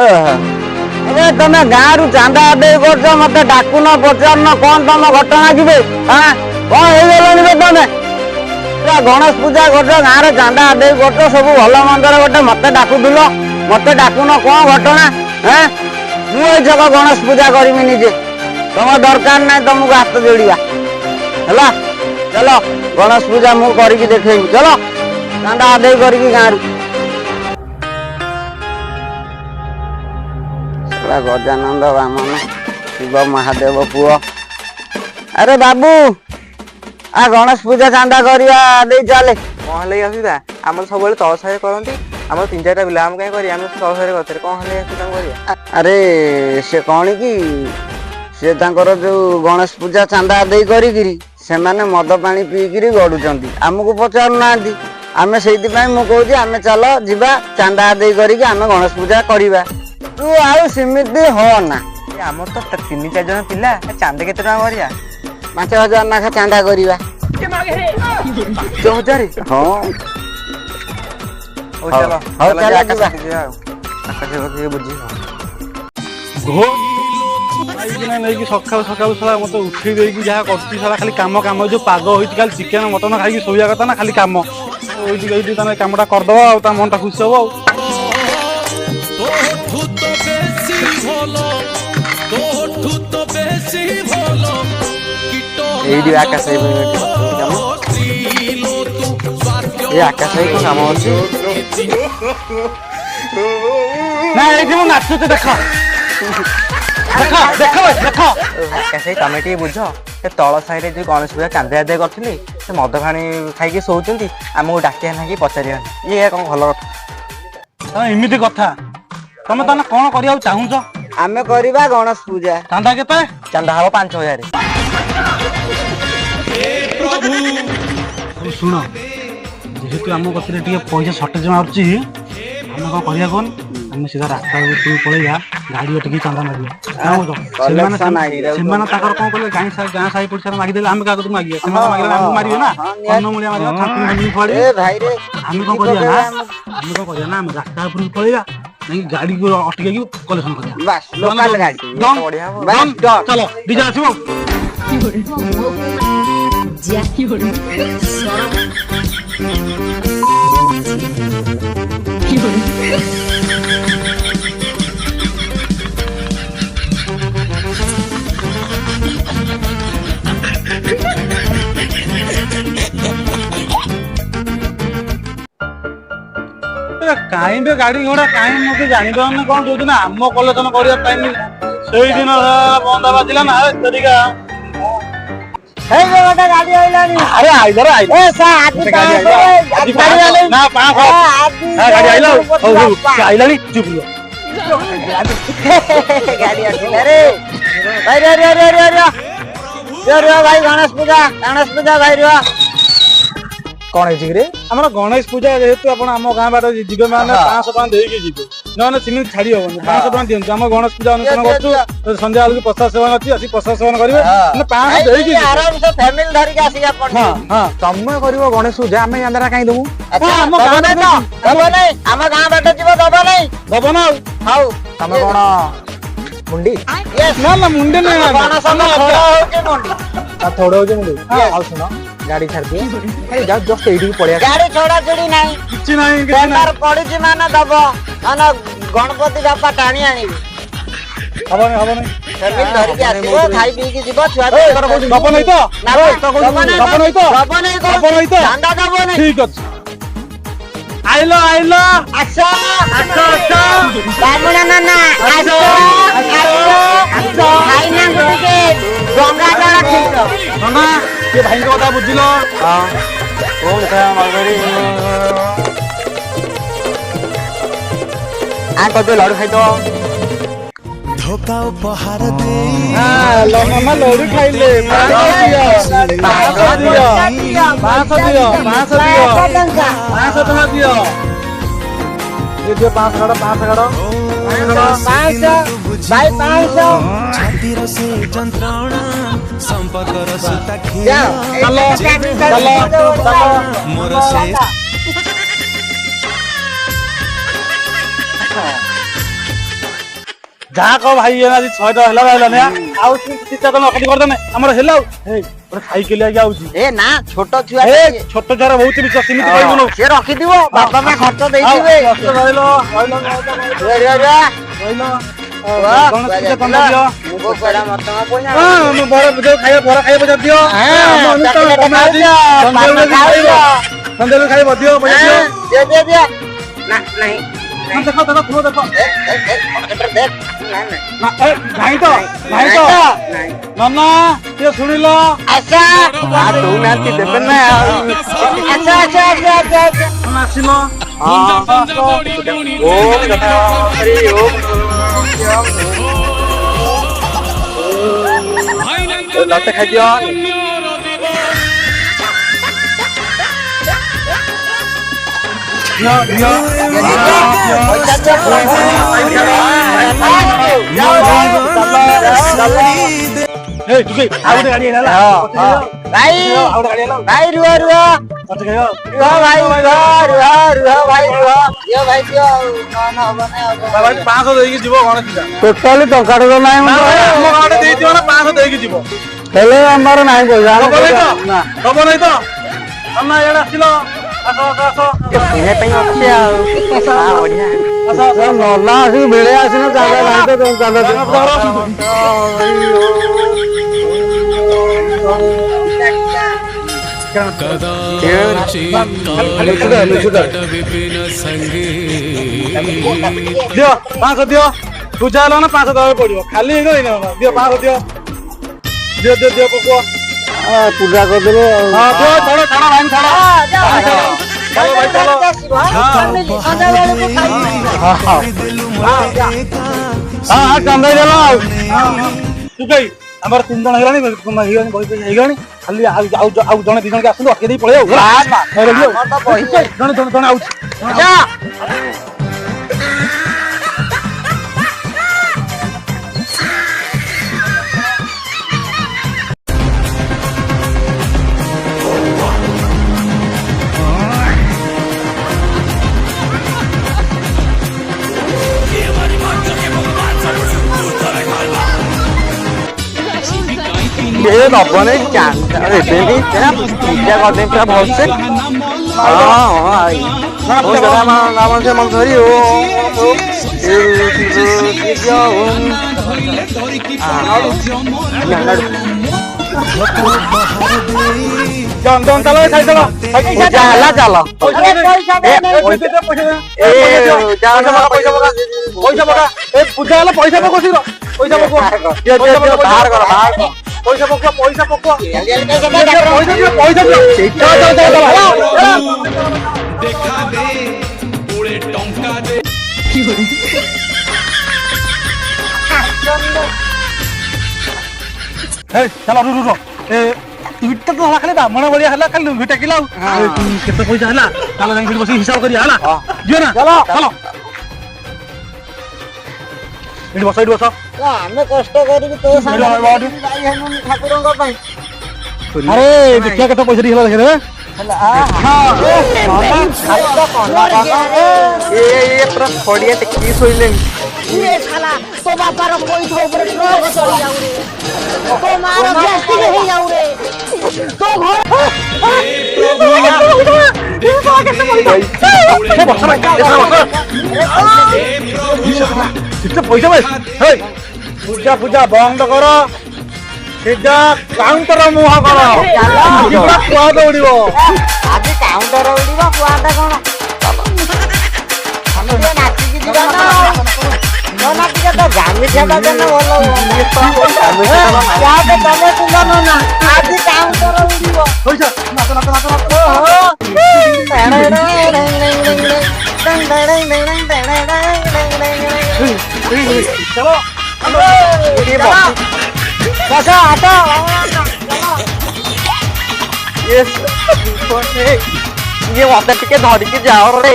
अरे तमे गाँव रु चांदा आदाय कर मत डाकुन पचारन कौन तुम घटना कि हाँ कौन हो तमें पूरा गणेश पूजा कर गाँव चांदा आदाय कर सब भल मंदर गोटे मत डाकुल मत डाकुन कौन घटना हाँ मुझे जगह गणेश पूजा करमी निजे तुम दरकार ना तुमको हाथ जोड़िया है चलो गणेश पूजा मु करके देखेबी चलो चांदा आदाय करके गाँव गजानंद बामन शिव महादेव पुओ अरे बाबू आ गणेश पूजा चांदा करिया दे चले कौन है असुविधा आम सब तल साइड करती आम 3-4 पिला आम कहीं करें तल साइड करते कौन है असुविधा अरे से कौन कि से जो गणेश पूजा चांदा दे करी से मद पानी पीकि गड़ुंट आमको पचारू ना आम से मुझे आम चल जा चांदा दे करें गणेश पूजा करवा तू आउ सिमिति हो ना आम तो 3-4 जन पिला चांदा केते टका करिया 5,000 नाखा चांदा करवा 5,000 हाँ चलो नहीं सका सका मत उठे देकी जहाँ कर खाली कम कम जो पाग हो खाली चिकेन मटन खाई शोया कथा ना खाली कम कमटा करदे मनटा खुश हम आकाश आकाश कम अच्छे ना ये नाचुचे देख आकाश तुम टे बुझ तल साइड जो गणेश पूजा चांदा आदाय करी मद पानी खाई शोचती आमको डाकिया ना कि पचार ये कौन भल कथा एमती कथा तुम ताना कौन करिया चाहूच आमे करवा गणेश पूजा चांदा केते चांदा हम 5,000 शुण जेहेतु आम कतरे पैसा सर्टेज मार्ची आम कौन करिया कौन आम सीधा रास्ता पलैया गाड़ी अटकी चांदा मारिया कौन कले गाँ साई पड़सा मागिदे आम क्या मागे मारे ना अन्नमूलिया मारे आम कौन करिया ना आम रास्ता उपर पलैया नहीं गाड़ी को अटके कलेक्शन करिया बस लोकल गाड़ी चलो डीजे आसीबो कहीं भी गाड़ी घोड़ा कहीं मत जान कौन जो दिन आम कलेक्शन करने से दिन बंद बाजिला ना तरीका गाड़ी आइलानी अरे आइदर ना गाड़ी आइलानी चुप गाड़ी आसिला रे भाई गणेश पूजा भाई रुआ कौन है आम गणेश पूजा जेहेतु आम गाँ बाट जीवे मैंने 500 टका देके जीवे ना सिमित छाड़ी हम 500 टका दिखाते आम गणेश पूजा अनुष्ठान कर संध्या बेलू प्रसाद सेवन अच्छी प्रसाद सेवन करेंगे 500 तुम कर गणेश पूजा आम चांदा कहीं दबू आम गाँ बाट जीव दब ना हाउ तुम कौन मुंडी ना मुंडे थोड़े हो मुंडी शुण गाड़ी छाड़ दिए जस्ट एठी पड़िया गाड़ी छोड़ा छोड़ी नहीं किछि नहीं बेकार पड़िछि माने दब माने गणपति बापा टाणी आनी हबनी फैमिली धरि के आसीबो खाई पी के जीवो छुआ दब नहीं तो दब नहीं तो चांदा दब नहीं ठीक अछि आइलो आसो बाबुना नाना आसो खाई ना गुटे गंगा जल ठीक ना ये भाई का कथा बुझिलो हां ओ कथा मालगरी आ कदे लाडू खाइ तो धोखा उपहार दे हां मामा लाडू खाइले 500 दियो 500 दियो ये जो 500 भाई 500 छातीर से जंत्रणा संपर्क रसता चलो मोर से ଯାହା କହ ଭାଇ ଆଜି 100 ଟଙ୍କା ହେଲା ହେଲାନି ଆଉ 3-4 ଟଙ୍କା ଅକଟି କରିଦେନେ ଆମର ହେଲା ଆଉ ହେଇ ଗୋଟେ ସାଇକେଲ ଆଜି ଆଉଛି ଏ ନା ଛୋଟ ଛୁଆ ଏ ଛୋଟ ଛୁଆର ବହୁତ ବିଷ ସେମିତି କହିବୁନୁ ସିଏ ରଖିଥିବ ବାପା ମା ଖର୍ଚ୍ଚ ଦେଇଥିବେ ରହିଲ ଗଣେଶ ପୂଜା ତମେ ଦିଅ ମୁଁ ବରା ଖାଇବା ପଚାର ଦିଅ ସନ୍ଧ୍ୟାବେଳକୁ ଖାଇବ ଦିଅ ପଇସା ଦିଅ ନା ନାହିଁ ଦେଖ ପୁଅ ଦେଖ ନାଇଁ ତ ନନା ଟିକେ ଶୁଣିଲ ଆଚ୍ଛା ଦଉନାହାନ୍ତି ଦେବେ ନା ଆଚ୍ଛା ଆସିଲ ଲଟେ ଖାଇଦିଅ Hei, Juki, aku udah gadi lah. ଭାଇ ରୁହ ଭାଇ ଦିଅ ଭାଇ 500 ଦେଇକି ଯିବ ଗଣେଶ ପୂଜା। ଟୋଟାଲି ଟଙ୍କାଟେ ତ ନାହିଁ ଆମ ଗାଁରେ ଦେଇଥିବ ନା 500 ଦେଇକି ଯିବ। ହେଲେ ଆମର ନାହିଁ ପଇସା ହବ ନାଇଁ ତ? ହବ ନାଇଁ ତ? ନା ଇଆଡେ ଆସିଲ। ଆସ। କିଣିବା ପାଇଁ ଅଛି ଆଉ ବଢିଆ ନନା ଆସିକି ବେଳେ ଆସିନ ଚାଲ ନାହିଁ ତ ଦିଅ 500 ଦିଅ ପୂଜା ହେଲା ନା 500 ଦେବାକୁ ପଡିବ ଖାଲି ହେଇଗଲା ଦିଅ 500 ଦିଅ ପକୁଅ ପୂଜା କରିଦେବେ ହଁ ଦିଅ ଛାଡ ଭାଇ ଛାଡ ଚନ୍ଦେଇ ଦେଲ ଆଉ ଟୁକେଇ ଆମର 3 ଜଣ ହେଇଗଲାଣି ବହି ପଇସା ହେଇଗଲାଣି ଖାଲି ଆଉ ଜଣେ 2 ଜଣকে ଆସନ୍ତୁ ଅଟକେଇ ଦେଇ ପଳେଇ ଆଉ ଜଣେ ଆଉଛି ନବନି ଚାନ୍ଦା ଦେବେନି ପୂଜା କରିଦେବି ପୁରା ଭଲସେ ହେଲା ଚାଲ ପୂଜା ହେଲା ପଇସା ପକଉ ଶୀଘ୍ର ପଇସା ପକଉ ପଇସା ପକଉ ଚାଲ ଇଟା ତ ହେଲା ଖାଲି ବ୍ରାହ୍ମଣ ଭଳିଆ ହେଲା ଖାଲି ଭିଟା କିଲା ଆଉ କେତେ ପଇସା ହେଲା ଚାଲ ଯାଇକି ସେଠି ବସିକି ହିସାବ କରିବା ହେଲା ଯିବ ନା ଚାଲ ଏଠି ବସ ଆମେ କଷ୍ଟ କରିକି ତୋ ଠାକୁରଙ୍କ ପାଇଁ ଆରେ ଦେଖିବା କେତେ ପଇସା ହେଲା ଦେଖେ ପୁରା ଖଡିଆ ଟେକି ଶୋଇଲେଣି तो बापार पैसा ऊपर ट्रक चली जाऊ रे तो मार गैस्ट्रिक हे जाऊ रे तो घर ପୂଜା ବନ୍ଦ କର ସିଧା କାଉଣ୍ଟର ମୁହଁ କର କୁଆ ଦୌଡିବ ଆଜି କାଉଣ୍ଟର ଉଡିବ କୁଆଟା କଣ ଆମେ ନାଚିକି ଯିବା ନା ନା ଟିକେ ତ ଗାମିଛାଟା ଦେଲେ ଭଲ ତମେ ତୁମ ନା ଆଜି କାଉଣ୍ଟର ଉଡିବ ପଇସା ନାଚ ଇଏ ମତେ ଟିକେ ଧରିକି ଯାଅ ରେ